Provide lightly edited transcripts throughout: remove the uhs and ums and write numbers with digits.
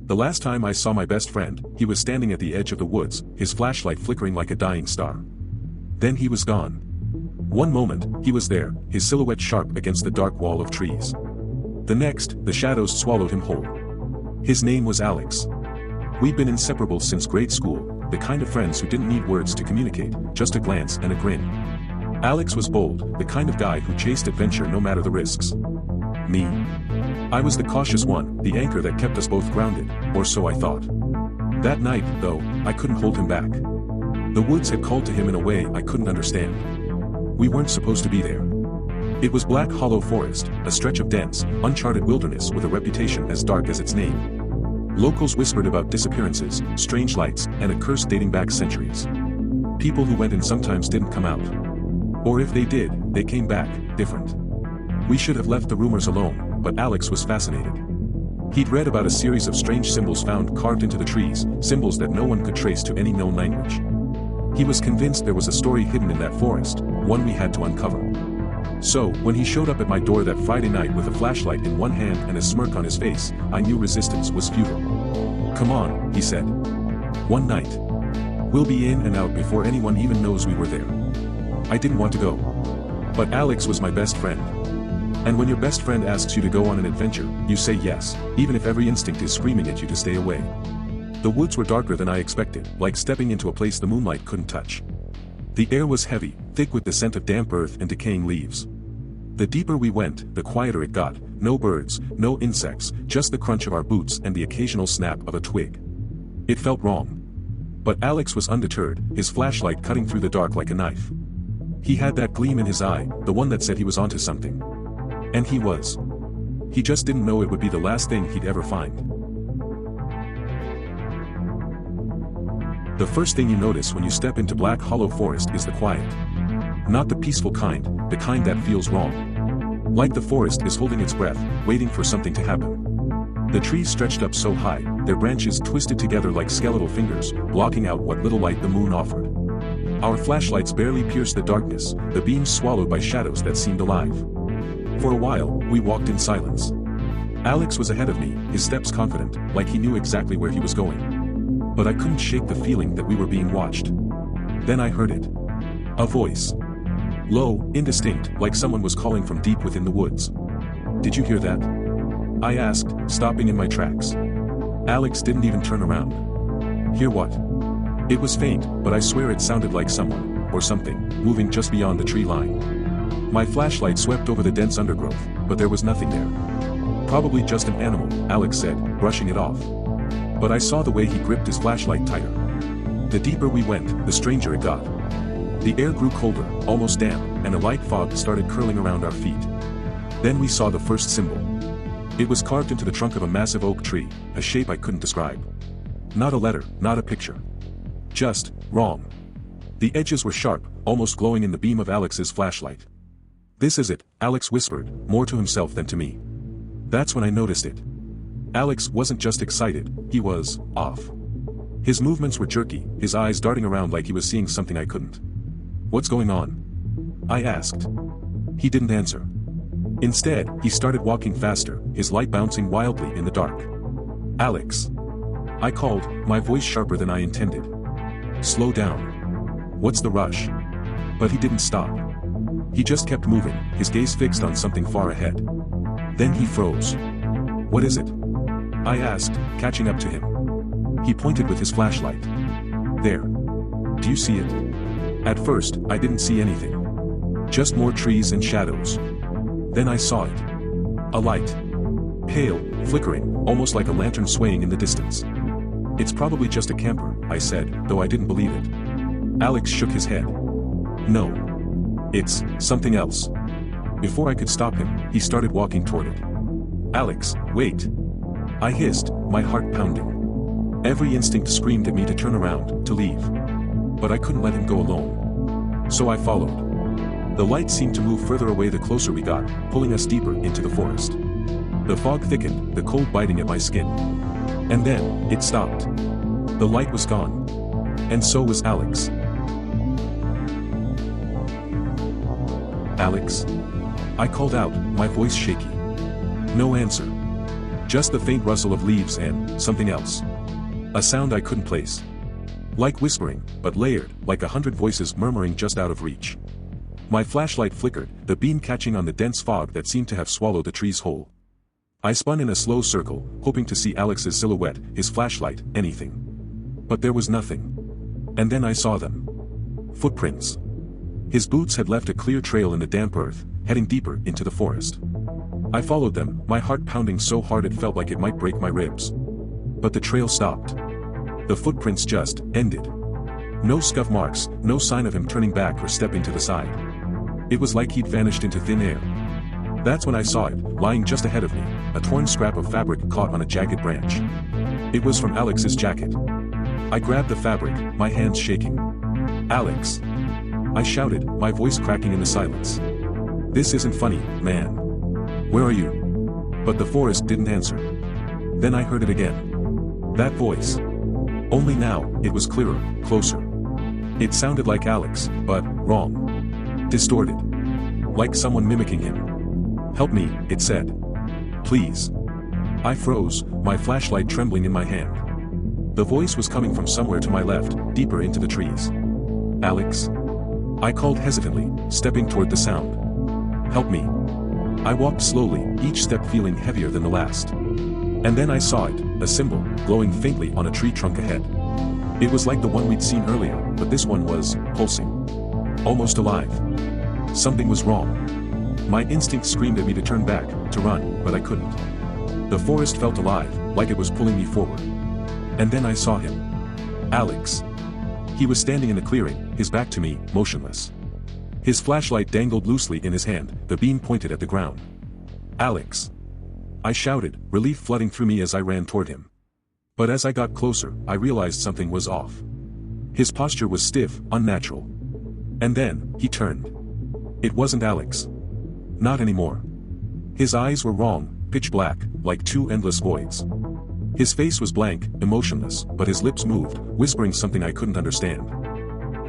The last time I saw my best friend, he was standing at the edge of the woods, his flashlight flickering like a dying star. Then he was gone. One moment, he was there, his silhouette sharp against the dark wall of trees. The next, the shadows swallowed him whole. His name was Alex. We'd been inseparable since grade school, the kind of friends who didn't need words to communicate, just a glance and a grin. Alex was bold, the kind of guy who chased adventure no matter the risks. Me? I was the cautious one, the anchor that kept us both grounded, or so I thought. That night, though, I couldn't hold him back. The woods had called to him in a way I couldn't understand. We weren't supposed to be there. It was Black Hollow Forest, a stretch of dense, uncharted wilderness with a reputation as dark as its name. Locals whispered about disappearances, strange lights, and a curse dating back centuries. People who went in sometimes didn't come out. Or if they did, they came back, different. We should have left the rumors alone, but Alex was fascinated. He'd read about a series of strange symbols found carved into the trees, symbols that no one could trace to any known language. He was convinced there was a story hidden in that forest, one we had to uncover. So, when he showed up at my door that Friday night with a flashlight in one hand and a smirk on his face, I knew resistance was futile. "Come on," he said. "One night. We'll be in and out before anyone even knows we were there." I didn't want to go. But Alex was my best friend. And when your best friend asks you to go on an adventure, you say yes, even if every instinct is screaming at you to stay away. The woods were darker than I expected, like stepping into a place the moonlight couldn't touch. The air was heavy, thick with the scent of damp earth and decaying leaves. The deeper we went, the quieter it got, no birds, no insects, just the crunch of our boots and the occasional snap of a twig. It felt wrong. But Alex was undeterred, his flashlight cutting through the dark like a knife. He had that gleam in his eye, the one that said he was onto something. And he was. He just didn't know it would be the last thing he'd ever find. The first thing you notice when you step into Black Hollow Forest is the quiet. Not the peaceful kind, the kind that feels wrong. Like the forest is holding its breath, waiting for something to happen. The trees stretched up so high, their branches twisted together like skeletal fingers, blocking out what little light the moon offered. Our flashlights barely pierced the darkness, the beams swallowed by shadows that seemed alive. For a while, we walked in silence. Alex was ahead of me, his steps confident, like he knew exactly where he was going. But I couldn't shake the feeling that we were being watched. Then I heard it. A voice. Low, indistinct, like someone was calling from deep within the woods. "Did you hear that?" I asked, stopping in my tracks. Alex didn't even turn around. "Hear what?" It was faint, but I swear it sounded like someone, or something, moving just beyond the tree line. My flashlight swept over the dense undergrowth, but there was nothing there. "Probably just an animal," Alex said, brushing it off. But I saw the way he gripped his flashlight tighter. The deeper we went, the stranger it got. The air grew colder, almost damp, and a light fog started curling around our feet. Then we saw the first symbol. It was carved into the trunk of a massive oak tree, a shape I couldn't describe. Not a letter, not a picture. Just, wrong. The edges were sharp, almost glowing in the beam of Alex's flashlight. "This is it," Alex whispered, more to himself than to me. That's when I noticed it. Alex wasn't just excited, he was off. His movements were jerky, his eyes darting around like he was seeing something I couldn't. "What's going on?" I asked. He didn't answer. Instead, he started walking faster, his light bouncing wildly in the dark. "Alex." I called, my voice sharper than I intended. "Slow down. What's the rush?" But he didn't stop. He just kept moving, his gaze fixed on something far ahead. Then he froze. "What is it?" I asked, catching up to him. He pointed with his flashlight. "There. Do you see it?" At first, I didn't see anything. Just more trees and shadows. Then I saw it. A light. Pale, flickering, almost like a lantern swaying in the distance. "It's probably just a camper," I said, though I didn't believe it. Alex shook his head. "No. It's something else." Before I could stop him, he started walking toward it. "Alex, wait." I hissed, my heart pounding. Every instinct screamed at me to turn around, to leave. But I couldn't let him go alone. So I followed. The light seemed to move further away the closer we got, pulling us deeper into the forest. The fog thickened, the cold biting at my skin. And then, it stopped. The light was gone. And so was Alex. "Alex?" I called out, my voice shaky. No answer. Just the faint rustle of leaves and something else. A sound I couldn't place. Like whispering, but layered, like 100 voices murmuring just out of reach. My flashlight flickered, the beam catching on the dense fog that seemed to have swallowed the trees whole. I spun in a slow circle, hoping to see Alex's silhouette, his flashlight, anything. But there was nothing. And then I saw them. Footprints. His boots had left a clear trail in the damp earth, heading deeper into the forest. I followed them, my heart pounding so hard it felt like it might break my ribs. But the trail stopped. The footprints just ended. No scuff marks, no sign of him turning back or stepping to the side. It was like he'd vanished into thin air. That's when I saw it, lying just ahead of me, a torn scrap of fabric caught on a jagged branch. It was from Alex's jacket. I grabbed the fabric, my hands shaking. "Alex!" I shouted, my voice cracking in the silence. "This isn't funny, man. Where are you?" But the forest didn't answer. Then I heard it again. That voice. Only now, it was clearer, closer. It sounded like Alex, but wrong. Distorted. Like someone mimicking him. "Help me," it said. "Please." I froze, my flashlight trembling in my hand. The voice was coming from somewhere to my left, deeper into the trees. "Alex?" I called hesitantly, stepping toward the sound. "Help me." I walked slowly, each step feeling heavier than the last. And then I saw it, a symbol, glowing faintly on a tree trunk ahead. It was like the one we'd seen earlier, but this one was pulsing. Almost alive. Something was wrong. My instinct screamed at me to turn back, to run, but I couldn't. The forest felt alive, like it was pulling me forward. And then I saw him. Alex. He was standing in the clearing, his back to me, motionless. His flashlight dangled loosely in his hand, the beam pointed at the ground. "Alex!" I shouted, relief flooding through me as I ran toward him. But as I got closer, I realized something was off. His posture was stiff, unnatural. And then, he turned. It wasn't Alex. Not anymore. His eyes were wrong, pitch black, like two endless voids. His face was blank, emotionless, but his lips moved, whispering something I couldn't understand.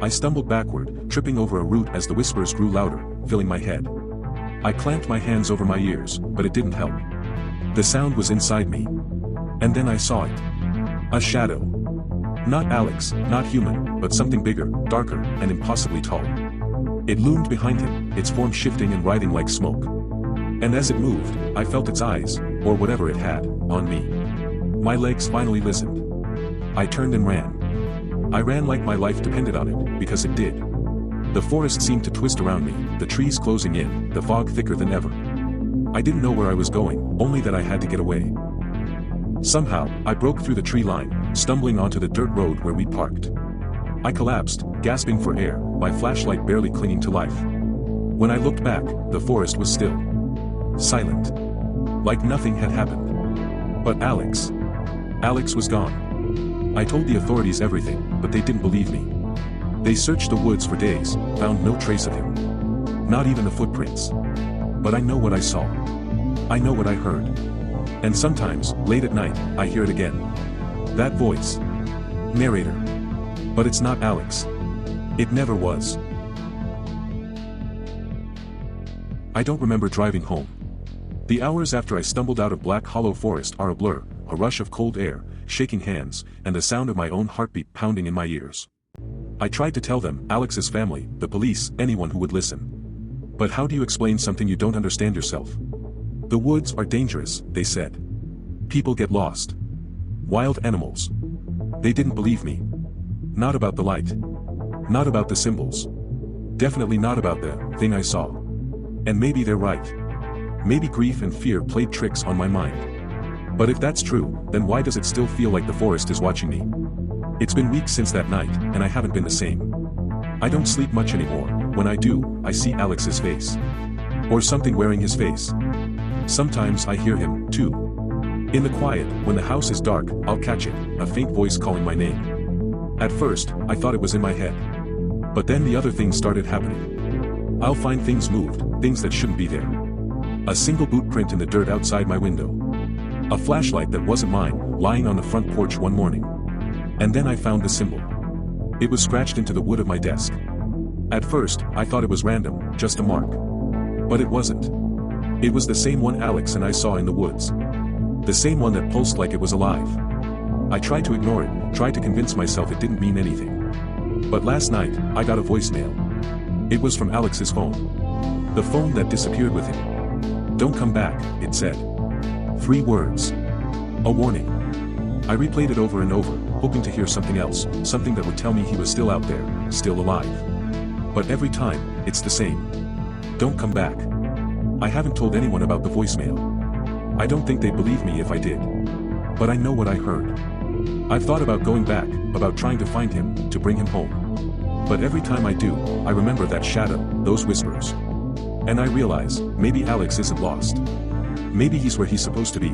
I stumbled backward, tripping over a root as the whispers grew louder, filling my head. I clamped my hands over my ears, but it didn't help. The sound was inside me. And then I saw it. A shadow. Not Alex, not human, but something bigger, darker, and impossibly tall. It loomed behind him, its form shifting and writhing like smoke. And as it moved, I felt its eyes, or whatever it had, on me. My legs finally listened. I turned and ran. I ran like my life depended on it, because it did. The forest seemed to twist around me, the trees closing in, the fog thicker than ever. I didn't know where I was going, only that I had to get away. Somehow, I broke through the tree line, stumbling onto the dirt road where we'd parked. I collapsed, gasping for air, my flashlight barely clinging to life. When I looked back, the forest was still. Silent. Like nothing had happened. But Alex was gone. I told the authorities everything, but they didn't believe me. They searched the woods for days, found no trace of him. Not even the footprints. But I know what I saw. I know what I heard. And sometimes, late at night, I hear it again. That voice. Narrator. But it's not Alex. It never was. I don't remember driving home. The hours after I stumbled out of Black Hollow Forest are a blur, a rush of cold air, shaking hands, and the sound of my own heartbeat pounding in my ears. I tried to tell them, Alex's family, the police, anyone who would listen. But how do you explain something you don't understand yourself? The woods are dangerous, they said. People get lost. Wild animals. They didn't believe me. Not about the light. Not about the symbols. Definitely not about the thing I saw. And maybe they're right. Maybe grief and fear played tricks on my mind. But if that's true, then why does it still feel like the forest is watching me? It's been weeks since that night, and I haven't been the same. I don't sleep much anymore. When I do, I see Alex's face. Or something wearing his face. Sometimes I hear him, too. In the quiet, when the house is dark, I'll catch it, a faint voice calling my name. At first, I thought it was in my head. But then the other things started happening. I'll find things moved, things that shouldn't be there. A single boot print in the dirt outside my window. A flashlight that wasn't mine, lying on the front porch one morning. And then I found the symbol. It was scratched into the wood of my desk. At first, I thought it was random, just a mark. But it wasn't. It was the same one Alex and I saw in the woods. The same one that pulsed like it was alive. I tried to ignore it, tried to convince myself it didn't mean anything. But last night, I got a voicemail. It was from Alex's phone. The phone that disappeared with him. "Don't come back," it said. 3 words. A warning. I replayed it over and over, hoping to hear something else, something that would tell me he was still out there, still alive. But every time, it's the same. "Don't come back." I haven't told anyone about the voicemail. I don't think they'd believe me if I did. But I know what I heard. I've thought about going back, about trying to find him, to bring him home. But every time I do, I remember that shadow, those whispers. And I realize, maybe Alex isn't lost. Maybe he's where he's supposed to be,